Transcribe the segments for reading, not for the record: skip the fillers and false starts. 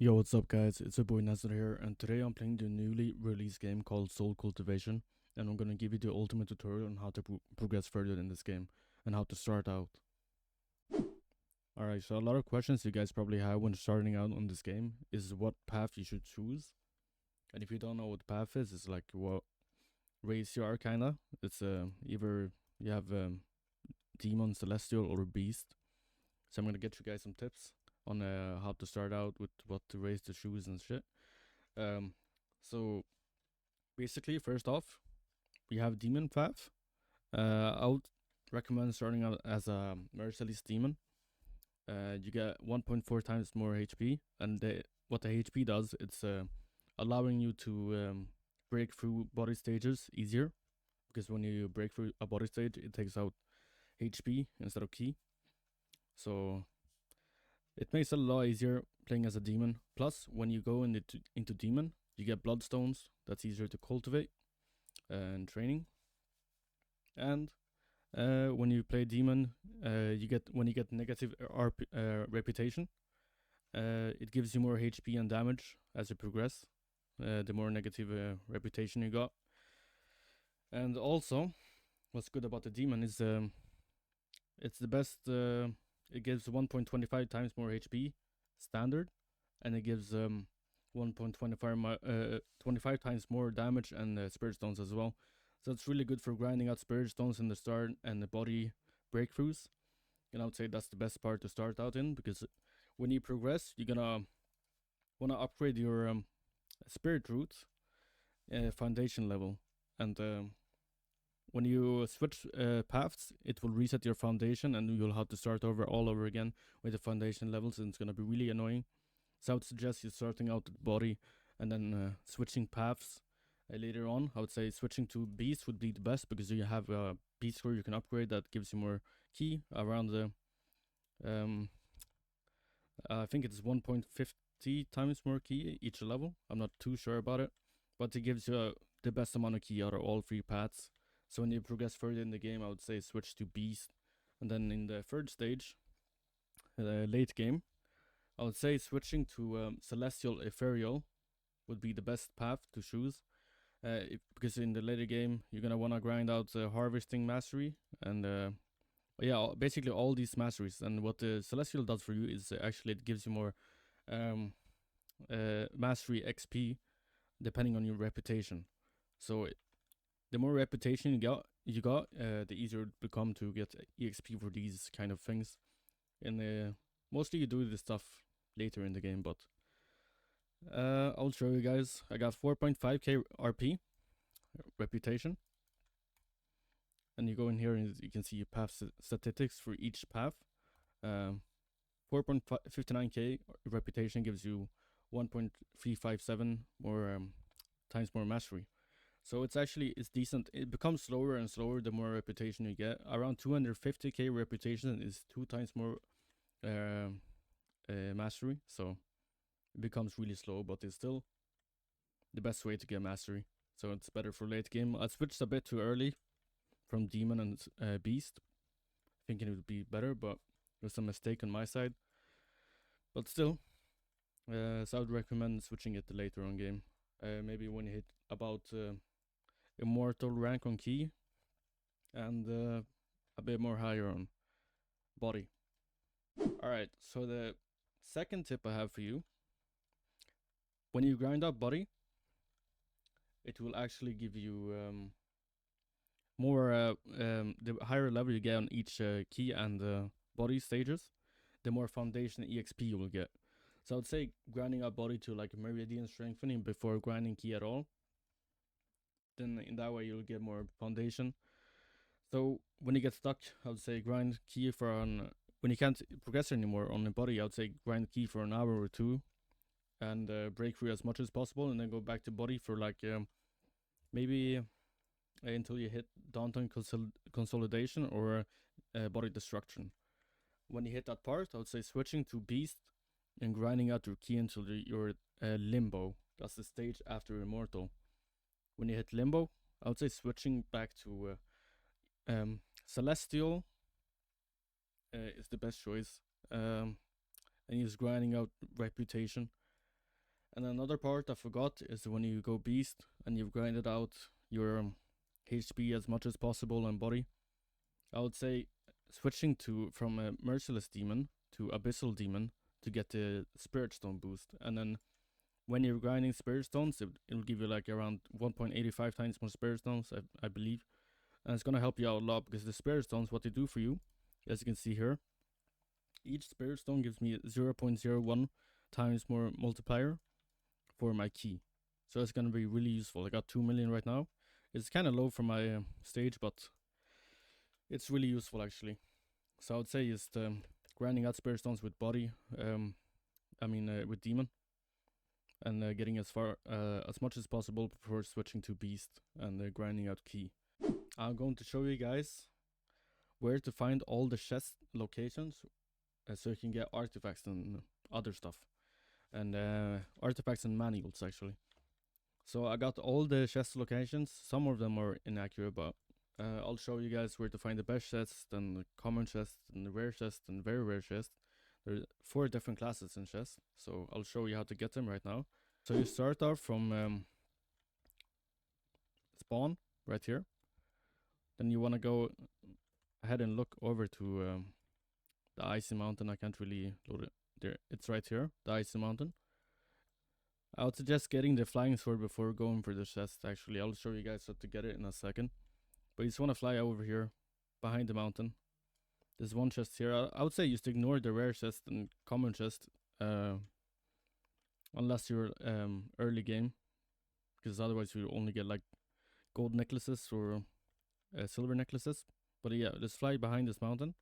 Yo, what's up guys, it's your boy Nazar here, and today I'm playing the newly released game called Cultivation, and I'm gonna give you the ultimate tutorial on how to progress further in this game, and how to start out. Alright, so a lot of questions you guys probably have when starting out on this game is what path you should choose. And if you don't know what path is, it's like what race you are kinda. It's either you have demon, celestial, or beast. So I'm gonna get you guys some tips on how to start out with what to raise to choose and shit. So basically, first off, we have demon path. I would recommend starting out as a merciless demon. You get 1.4 times more HP, and what the HP does, it's allowing you to break through body stages easier, because when you break through a body stage, it takes out HP instead of ki. So it makes it a lot easier playing as a demon. Plus, when you go into demon, you get bloodstones. That's easier to cultivate and training. And when you play demon, you get negative reputation. It gives you more HP and damage as you progress. The more negative reputation you got. And also, what's good about the demon is it's the best. It gives 1.25 times more HP standard, and it gives 1.25 times more damage and spirit stones as well. So it's really good for grinding out spirit stones in the start and the body breakthroughs. And I would say that's the best part to start out in, because when you progress, you're gonna wanna upgrade your spirit root foundation level, and when you switch paths, it will reset your foundation, and you'll have to start all over again with the foundation levels, and it's gonna be really annoying. So I would suggest you starting out with body and then switching paths later on. I would say switching to beast would be the best, because you have a beast score you can upgrade that gives you more ki around the I think it's 1.50 times more ki each level. I'm not too sure about it, but it gives you the best amount of ki out of all three paths. So when you progress further in the game, I would say switch to beast. And then in the third stage, late game, I would say switching to celestial ethereal would be the best path to choose. Because in the later game, you're gonna wanna grind out harvesting mastery and yeah, basically all these masteries. And what the celestial does for you is actually it gives you more mastery XP depending on your reputation. So the more reputation you got, the easier it become to get EXP for these kind of things. And mostly you do this stuff later in the game, but I'll show you guys. I got 4.5k RP reputation, and you go in here and you can see your path statistics for each path. 4.59k reputation gives you 1.357 more times more mastery. So it's decent. It becomes slower and slower the more reputation you get. Around 250k reputation is 2 times more mastery. So it becomes really slow, but it's still the best way to get mastery. So it's better for late game. I switched a bit too early from demon and beast, thinking it would be better, but it was a mistake on my side. But still, so I would recommend switching it to later on game. Maybe when you hit about immortal rank on ki, and a bit more higher on body. Alright, so the second tip I have for you: when you grind up body, it will actually give you more the higher level you get on each ki and body stages, the more foundation EXP you will get. So I would say grinding up body to like meridian strengthening before grinding ki at all. Then in that way you'll get more foundation. So when you get stuck, I would say grind ki for when you can't progress anymore on the body, I would say grind ki for an hour or two, and break through as much as possible, and then go back to body for like maybe until you hit Dantain consolidation or body destruction. When you hit that part, I would say switching to beast and grinding out your ki until you're limbo. That's the stage after immortal. When you hit limbo, I would say switching back to celestial is the best choice. And just grinding out reputation And another part I forgot is when you go beast and you've grinded out your HP as much as possible and body, I would say switching from a merciless demon to abyssal demon to get the spirit stone boost. And then when you're grinding spirit stones, it'll give you like around 1.85 times more spirit stones, I believe. And it's gonna help you out a lot because the spirit stones, what they do for you, as you can see here, each spirit stone gives me 0.01 times more multiplier for my key. So it's gonna be really useful. I got 2 million right now. It's kind of low for my stage, but it's really useful actually. So I would say is grinding out spirit stones with body, with demon, and getting as much as possible before switching to beast and grinding out key. I'm going to show you guys where to find all the chest locations so you can get artifacts and other stuff, and artifacts and manuals actually. So I got all the chest locations. Some of them are inaccurate, but I'll show you guys where to find the best chest and the common chest and the rare chest and very rare chest. There are 4 different classes in chest, so I'll show you how to get them right now. So you start off from spawn right here. Then you want to go ahead and look over to the icy mountain. I can't really load it there. It's right here, the icy mountain. I would suggest getting the flying sword before going for the chest. Actually, I'll show you guys how to get it in a second. But you just want to fly over here behind the mountain. There's one chest here. I would say just ignore the rare chest and common chest unless you're early game, because otherwise you only get like gold necklaces or silver necklaces. But yeah, just fly behind this mountain.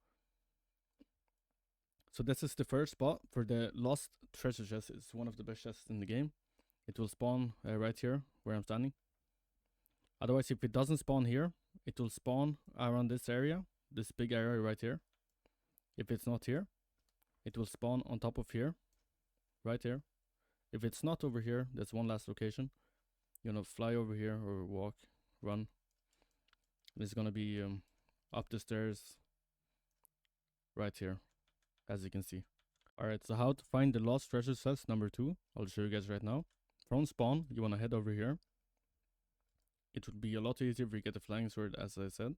So this is the first spot for the lost treasure chest. It's one of the best chests in the game. It will spawn right here where I'm standing. Otherwise, if it doesn't spawn here, it will spawn around this area, this big area right here. If it's not here, it will spawn on top of here, right here. If it's not over here, there's one last location. You know, fly over here or walk, run. It's gonna be up the stairs right here, as you can see. Alright, so how to find the lost treasure chest number 2, I'll show you guys right now. From spawn, you wanna head over here. It would be a lot easier if you get the flying sword, as I said.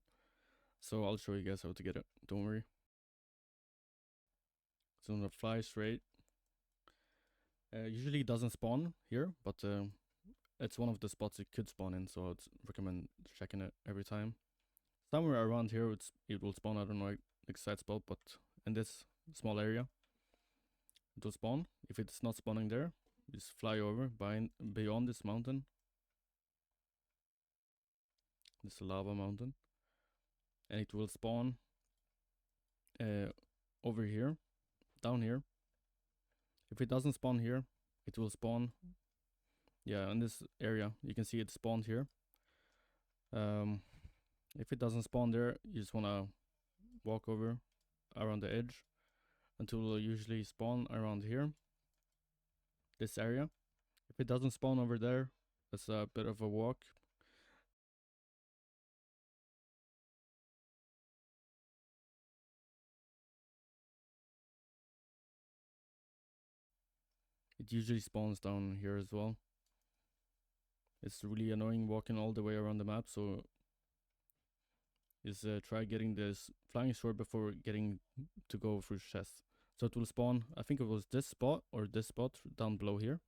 So I'll show you guys how to get it, don't worry. So I'm gonna fly straight. Usually it doesn't spawn here, but it's one of the spots it could spawn in, so I'd recommend checking it every time. Somewhere around here it will spawn, I don't know the exact spot, but in this small area it will spawn. If it's not spawning there, just fly over beyond this mountain, this lava mountain, and it will spawn over here, down here. If it doesn't spawn here, it will spawn in this area. You can see it spawned here. If it doesn't spawn there, you just want to walk over around the edge until it will usually spawn around here, this area. If it doesn't spawn over there, it's a bit of a walk. It usually spawns down here as well. It's really annoying walking all the way around the map, so just try getting this flying sword before getting to go through chests. So it will spawn, I think it was this spot or this spot down below here.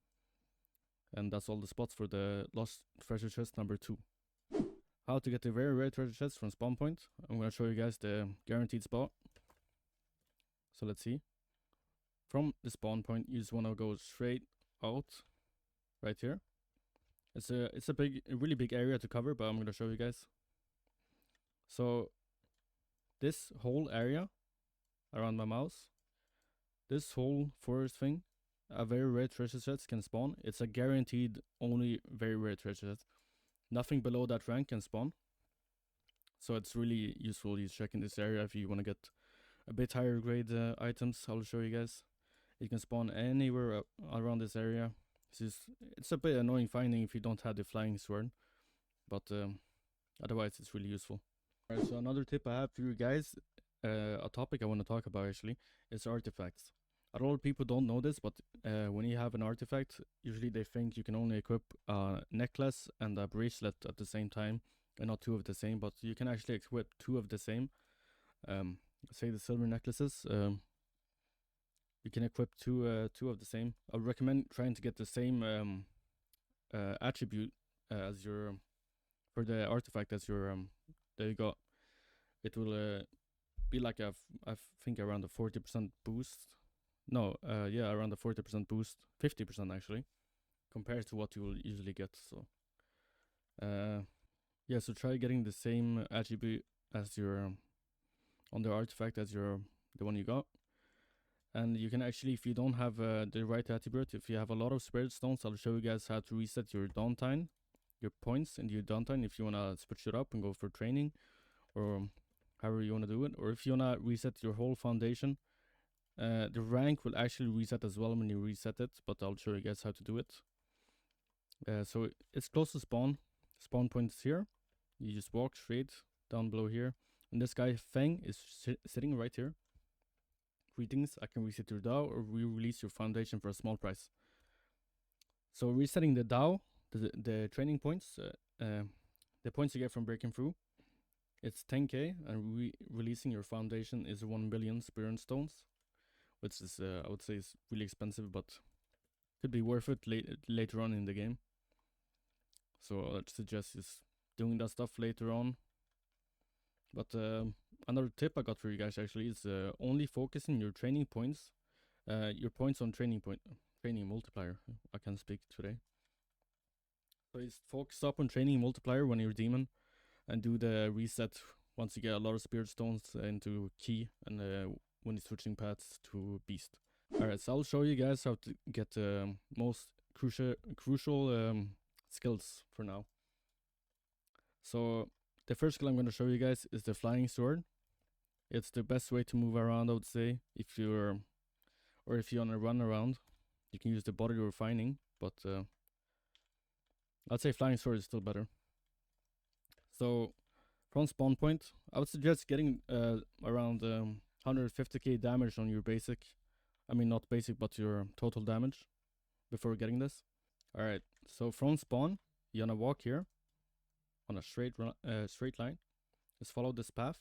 And that's all the spots for the lost treasure chest number 2. How to get the very rare treasure chest from spawn point. I'm gonna show you guys the guaranteed spot. So let's see. From the spawn point, you just wanna go straight out, right here. It's a really big area to cover, but I'm gonna show you guys. So this whole area around my mouse, this whole forest thing, a very rare treasure chest can spawn. It's a guaranteed only very rare treasure chest. Nothing below that rank can spawn. So it's really useful you check in this area if you want to get a bit higher grade items. I'll show you guys. It can spawn anywhere around this area. It's a bit annoying finding if you don't have the flying sword, but otherwise it's really useful. Alright, so another tip I have for you guys, a topic I want to talk about actually, is artifacts. A lot of people don't know this, but when you have an artifact, usually they think you can only equip a necklace and a bracelet at the same time, and not two of the same. But you can actually equip two of the same. Say the silver necklaces. You can equip two of the same. I would recommend trying to get the same attribute as your for the artifact as your that you got. It will be like I think around a 40% boost. No, yeah, around a 40% boost, 50% actually, compared to what you will usually get. So, yeah, so try getting the same attribute as your on the artifact as your the one you got. And you can actually, if you don't have the right attribute, if you have a lot of spirit stones, I'll show you guys how to reset your Dantain, your points in your Dantain if you wanna switch it up and go for training, or however you wanna do it. Or if you wanna reset your whole foundation, the rank will actually reset as well when you reset it, but I'll show you guys how to do it. So it's close to spawn. Spawn point is here. You just walk straight down below here. And this guy, Feng, is sitting right here. Greetings, I can reset your DAO or re-release your foundation for a small price. So resetting the DAO, the training points, the points you get from breaking through, it's 10k, and releasing your foundation is 1 billion spirit stones, which is, I would say, is really expensive, but could be worth it later on in the game. So I'd suggest is doing that stuff later on. But another tip I got for you guys actually is only focusing your training points, your points on training multiplier. I can't speak today. So just focus up on training multiplier when you're demon, and do the reset once you get a lot of spirit stones into key, and when you're switching paths to beast. Alright, so I'll show you guys how to get most crucial skills for now. So the first skill I'm going to show you guys is the flying sword. It's the best way to move around, I would say. If you want to run around, you can use the body refining, but I'd say flying sword is still better. So from spawn point, I would suggest getting around 150k damage on your basic. I mean, not basic, but your total damage before getting this. Alright, so from spawn, you're gonna walk here on a straight line. Just follow this path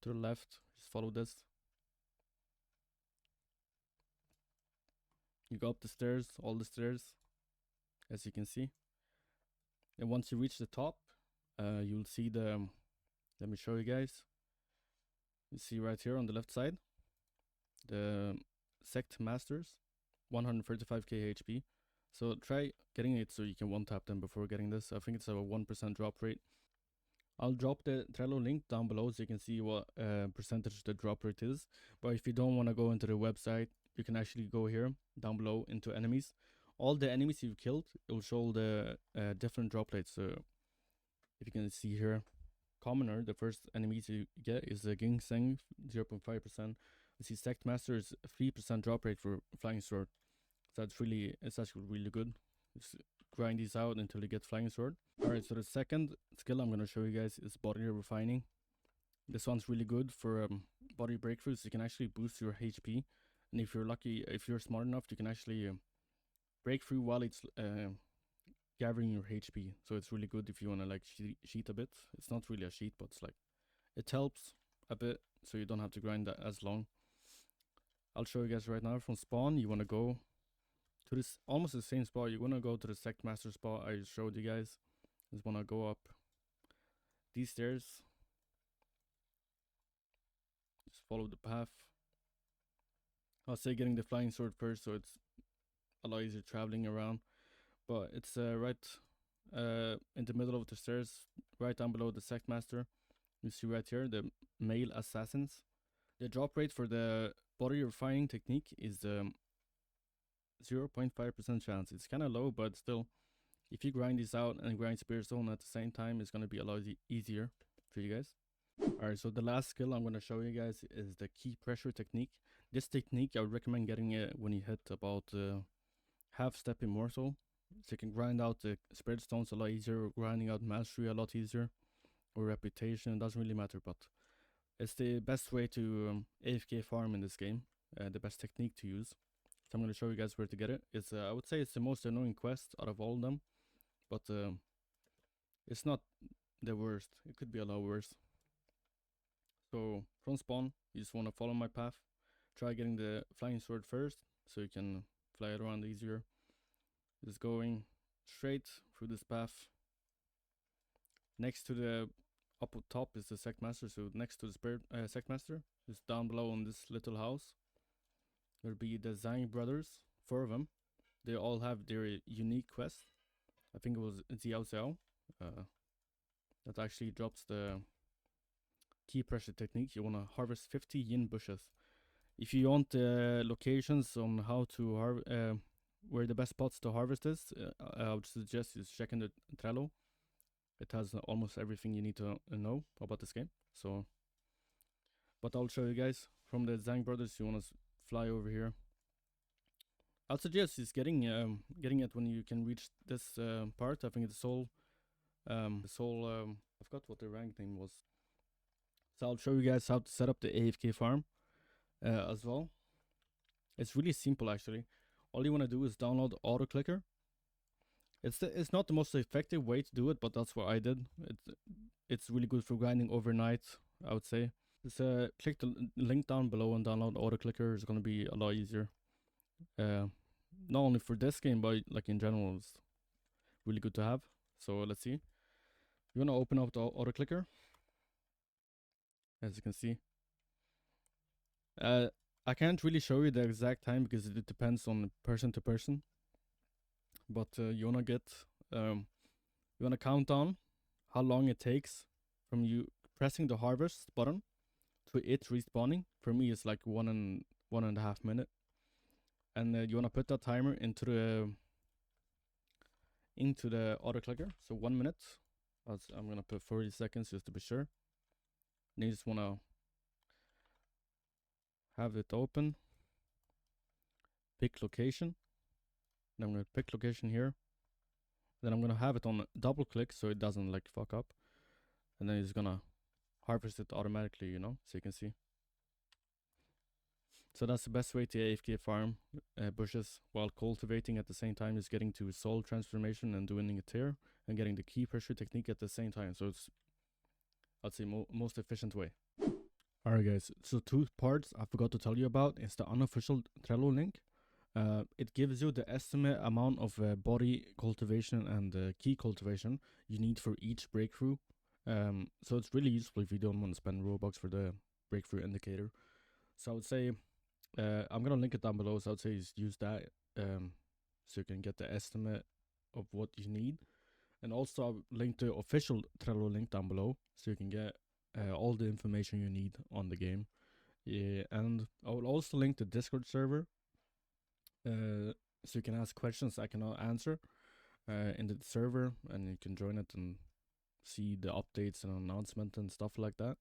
to the left. Just follow this. You go up the stairs, all the stairs, as you can see. And once you reach the top, you'll see the. Let me show you guys. You see right here on the left side, the Sect Masters, 135k HP. So try getting it so you can one-tap them before getting this. I think it's a 1% drop rate. I'll drop the Trello link down below so you can see what percentage the drop rate is. But if you don't want to go into the website, you can actually go here down below into enemies. All the enemies you've killed, it will show the different drop rates. So if you can see here, commoner, the first enemies you get is a ginseng, 0.5%. You see Sect Master is 3% drop rate for flying sword. So it's actually really good. Just grind these out until you get flying sword. Alright, so the second skill I'm gonna show you guys is body refining. This one's really good for body breakthroughs. You can actually boost your HP, and if you're lucky, if you're smart enough, you can actually break through while it's gathering your HP. So it's really good if you wanna like cheat a bit. It's not really a cheat, but it's like it helps a bit, so you don't have to grind that as long. I'll show you guys right now. From spawn, you wanna go to this almost the same spot. You wanna go to the Sect Master spot I showed you guys. Just wanna go up these stairs. Just follow the path. I'll say getting the flying sword first, so it's a lot easier traveling around. But it's right in the middle of the stairs, right down below the Sect Master. You see right here the male assassins. The drop rate for the body refining technique is 0.5% chance. It's kind of low, but still, if you grind this out and grind Spirit Stone at the same time, it's going to be a lot easier for you guys. Alright, so the last skill I'm going to show you guys is the key pressure technique. This technique, I would recommend getting it when you hit about half step immortal. So you can grind out the Spirit Stones a lot easier, grinding out Mastery a lot easier, or Reputation, it doesn't really matter, but it's the best way to AFK farm in this game. the best technique to use. So I'm going to show you guys where to get it. It's I would say it's the most annoying quest out of all of them, but it's not the worst. It could be a lot worse. So from spawn, you just want to follow my path. Try getting the flying sword first, so you can fly it around easier. Just going straight through this path. Next to the up top is the sect master, so next to the spirit sect master, just down below in this little house, there'll be the Zhang brothers, 4 of them. They all have their unique quest. I think it was Xiao Xiao that actually drops the key pressure technique. You want to harvest 50 yin bushes. If you want locations on how to where the best spots to harvest is, I would suggest you checking the Trello. It has almost everything you need to know about this game. So, but I'll show you guys. From the Zhang brothers, you want to fly over here. I'll suggest is getting it when you can reach this part. I think it's soul. I forgot what the rank name was. So I'll show you guys how to set up the AFK farm as well. It's really simple actually. All you want to do is download Auto Clicker. It's not the most effective way to do it, but that's what I did. It's really good for grinding overnight, I would say. Just click the link down below and download Auto Clicker. It's gonna be a lot easier. Not only for this game, but like in general, it's really good to have. So let's see. You're gonna open up the Auto Clicker. As you can see, I can't really show you the exact time because it depends on person to person. But you wanna count down how long it takes from you pressing the harvest button to it respawning. For me, it's like 1.5 minutes. And you wanna put that timer into the auto clicker. So 1 minute. I'm gonna put 40 seconds just to be sure. And you just wanna have it open. Pick location. And I'm gonna pick location here. Then I'm gonna have it on double click so it doesn't like fuck up. And then it's gonna harvest it automatically, you know, so you can see. So that's the best way to AFK farm bushes while cultivating at the same time is getting to soul transformation and doing a tear and getting the key pressure technique at the same time. So it's, I'd say, most efficient way. Alright guys, so 2 parts I forgot to tell you about is the unofficial Trello link. It gives you the estimate amount of body cultivation and key cultivation you need for each breakthrough. So it's really useful if you don't want to spend Robux for the breakthrough indicator. So I would say, I'm gonna link it down below, so I would say use that so you can get the estimate of what you need. And also I'll link the official Trello link down below so you can get all the information you need on the game. Yeah, and I will also link the Discord server so you can ask questions I cannot answer in the server, and you can join it and see the updates and announcement and stuff like that.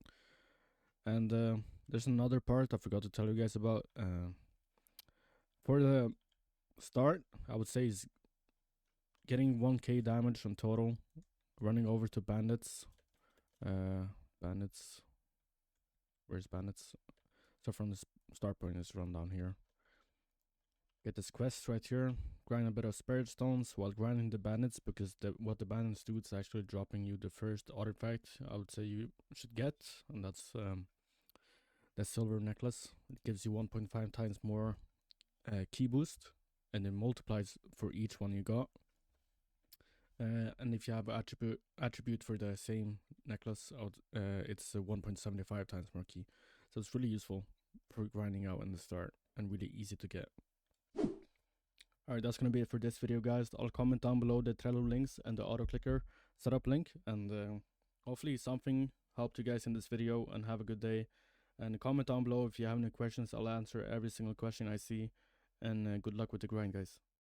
And there's another part I forgot to tell you guys about. For the start, I would say is getting 1k damage on total, running over to Bandits. Bandits. Where's Bandits? So from the start point is run down here. Get this quest right here. Grind a bit of spirit stones while grinding the bandits, because what the bandits do is actually dropping you the first artifact I would say you should get, and that's the silver necklace. It gives you 1.5 times more key boost, and it multiplies for each one you got. And if you have an attribute for the same necklace, it's 1.75 times more key. So it's really useful for grinding out in the start and really easy to get. Alright, that's gonna be it for this video, guys. I'll comment down below the Trello links and the auto clicker setup link, and hopefully something helped you guys in this video, and have a good day. And comment down below if you have any questions. I'll answer every single question I see, and good luck with the grind, guys.